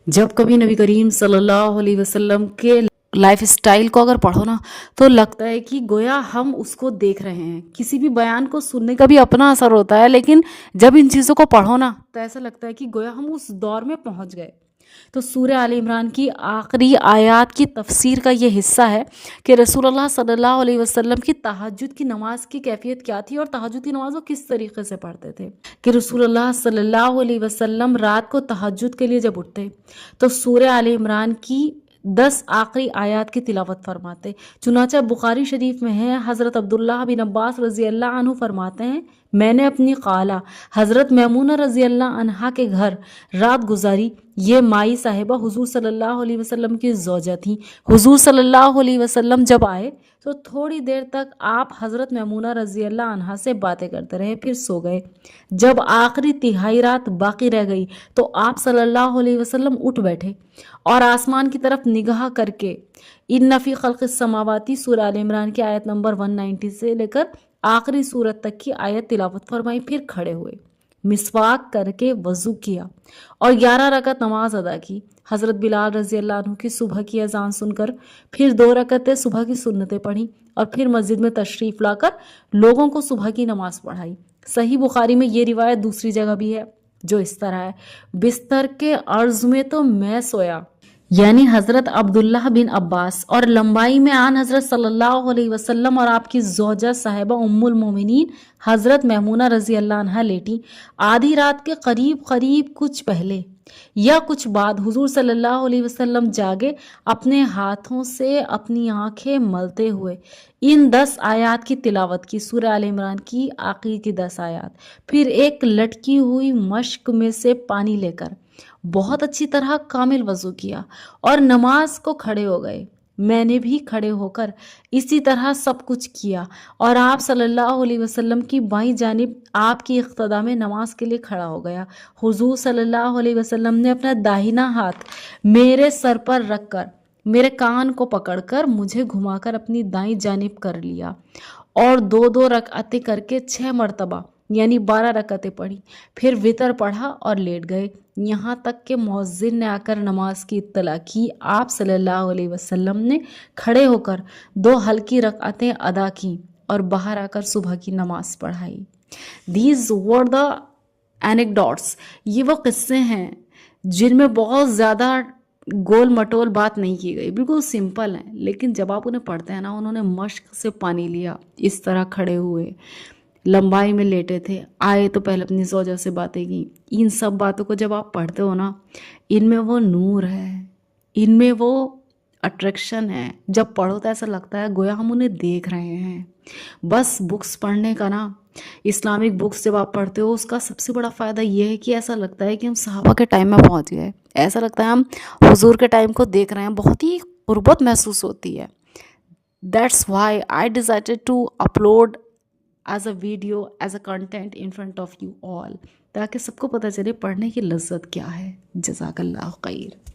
جب کبھی نبی کریم صلی اللہ علیہ وسلم کے لائف اسٹائل کو اگر پڑھو نا تو لگتا ہے کہ گویا ہم اس کو دیکھ رہے ہیں. کسی بھی بیان کو سننے کا بھی اپنا اثر ہوتا ہے، لیکن جب ان چیزوں کو پڑھو نا تو ایسا لگتا ہے کہ گویا ہم اس دور میں پہنچ گئے. تو سورہ آل عمران کی آخری آیات کی تفسیر کا یہ حصہ ہے کہ رسول اللہ صلی اللہ علیہ وسلم کی تہجد کی نماز کی کیفیت کیا تھی اور تہجد کی نماز وہ کس طریقے سے پڑھتے تھے. کہ رسول اللہ صلی اللہ علیہ وسلم رات کو تہجد کے لیے جب اٹھتے تو سورہ آل عمران کی 10 آخری آیات کی تلاوت فرماتے. چنانچہ بخاری شریف میں ہے، حضرت عبداللہ بن عباس رضی اللہ عنہ فرماتے ہیں میں نے اپنی خالہ حضرت میمونہ رضی اللہ عنہا کے گھر رات گزاری. یہ مائی صاحبہ حضور صلی اللہ علیہ وسلم کی زوجہ تھیں. حضور صلی اللہ علیہ وسلم جب آئے تو تھوڑی دیر تک آپ حضرت میمونہ رضی اللہ عنہا سے باتیں کرتے رہے، پھر سو گئے. جب آخری تہائی رات باقی رہ گئی تو آپ صلی اللہ علیہ وسلم اٹھ بیٹھے اور آسمان کی طرف نگاہ کر کے ان فی خلق السماواتی سورہ آل عمران کی آیت نمبر 190 سے لے کر آخری سورت تک کی آیت تلاوت فرمائی. پھر کھڑے ہوئے، مسواک کر کے وضو کیا اور 11 رکعت نماز ادا کی. حضرت بلال رضی اللہ عنہ کی صبح کی اذان سن کر پھر 2 رکعتیں صبح کی سنتیں پڑھی اور پھر مسجد میں تشریف لا کر لوگوں کو صبح کی نماز پڑھائی. صحیح بخاری میں یہ روایت دوسری جگہ بھی ہے جو اس طرح ہے، بستر کے عرض میں تو میں سویا، یعنی حضرت عبداللہ بن عباس، اور لمبائی میں آن حضرت صلی اللہ علیہ وسلم اور آپ کی زوجہ صاحبہ ام المومنین حضرت میمونہ رضی اللہ عنہا لیٹی. آدھی رات کے قریب کچھ پہلے یا کچھ بعد حضور صلی اللہ علیہ وسلم جاگے، اپنے ہاتھوں سے اپنی آنکھیں ملتے ہوئے ان 10 آیات کی تلاوت کی، سورہ آل عمران کی آخری کی 10 آیات. پھر ایک لٹکی ہوئی مشک میں سے پانی لے کر بہت اچھی طرح کامل وضو کیا اور نماز کو کھڑے ہو گئے. میں نے بھی کھڑے ہو کر اسی طرح سب کچھ کیا اور آپ صلی اللہ علیہ وسلم کی بائیں جانب آپ کی اقتدا میں نماز کے لیے کھڑا ہو گیا. حضور صلی اللہ علیہ وسلم نے اپنا داہنا ہاتھ میرے سر پر رکھ کر میرے کان کو پکڑ کر مجھے گھما کر اپنی دائیں جانب کر لیا اور 2 رکعتیں کر کے 6 مرتبہ یعنی 12 رکعتیں پڑھی. پھر وتر پڑھا اور لیٹ گئے، یہاں تک کہ مؤذن نے آ کر نماز کی اطلاع کی. آپ صلی اللہ علیہ وسلم نے کھڑے ہو کر 2 ہلکی رکعتیں ادا کی اور باہر آ کر صبح کی نماز پڑھائی. These were the anecdotes. یہ وہ قصے ہیں جن میں بہت زیادہ گول مٹول بات نہیں کی گئی، بالکل سمپل ہیں، لیکن جب آپ انہیں پڑھتے ہیں نا، انہوں نے مشق سے پانی لیا، اس طرح کھڑے ہوئے، لمبائی میں لیٹے تھے، آئے تو پہلے اپنی زوجہ سے باتیں کی. ان سب باتوں کو جب آپ پڑھتے ہو نا، ان میں وہ نور ہے، ان میں وہ اٹریکشن ہے. جب پڑھو تو ایسا لگتا ہے گویا ہم انہیں دیکھ رہے ہیں. بس بکس پڑھنے کا نا، اسلامک بکس جب آپ پڑھتے ہو، اس کا سب سے بڑا فائدہ یہ ہے کہ ایسا لگتا ہے کہ ہم صحابہ کے ٹائم میں پہنچ گئے، ایسا لگتا ہے ہم حضور کے ٹائم کو دیکھ رہے ہیں، بہت ہی قربت محسوس ہوتی ہے. That's why I decided to upload as a video, as a content in front of you all, تاکہ سب کو پتہ چلے پڑھنے کی لذت کیا ہے. جزاک اللہ خیر.